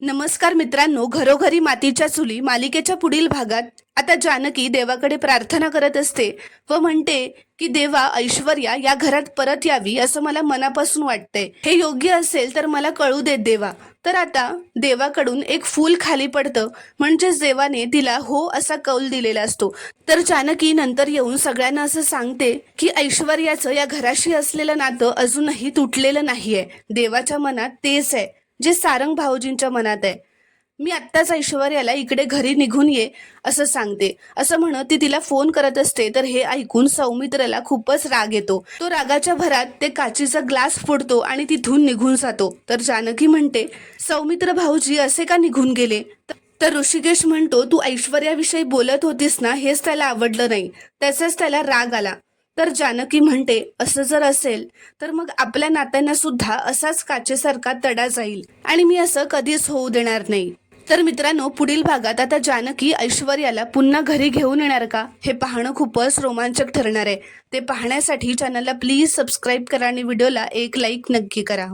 नमस्कार मित्रांनो, घरोघरी मातीच्या चुली मालिकेच्या पुढील भागात आता जानकी देवाकडे प्रार्थना करत असते व म्हणते की देवा, ऐश्वर्या या घरात परत यावी असं मला मनापासून वाटतंय. हे योग्य असेल तर मला कळू देत देवा. तर आता देवाकडून एक फूल खाली पडतं, म्हणजेच देवाने तिला हो असा कौल दिलेला असतो. तर जानकी नंतर येऊन सगळ्यांना असं सांगते की ऐश्वर्याचं या घराशी असलेलं नातं अजूनही तुटलेलं नाहीये. देवाच्या मनात तेच आहे जे सारंग भाऊजींच्या मनात आहे. मी आत्ताच ऐश्वर्याला इकडे घरी निघून ये असं सांगते. असं म्हणत ती तिला फोन करत असते. तर हे ऐकून सौमित्रला खूपच राग येतो. तो रागाच्या भरात ते काचीचा ग्लास फोडतो आणि तिथून निघून जातो. तर जानकी म्हणते, सौमित्र भाऊजी असे का निघून गेले? तर ऋषिकेश म्हणतो, तू ऐश्वर्याविषयी बोलत होतीस ना, हेच त्याला आवडलं नाही, त्याचाच त्याला राग आला. तर जानकी म्हणते, असं जर असेल तर मग आपल्या नात्यांना सुद्धा असाच काचेसारखा तडा जाईल आणि मी असं कधीच होऊ देणार नाही. तर मित्रांनो, पुढील भागात आता जानकी ऐश्वर्याला पुन्हा घरी घेऊन येणार का, हे पाहणं खूपच रोमांचक ठरणार आहे. ते पाहण्यासाठी चॅनलला प्लीज सबस्क्राईब करा आणि व्हिडिओला एक लाईक नक्की करा.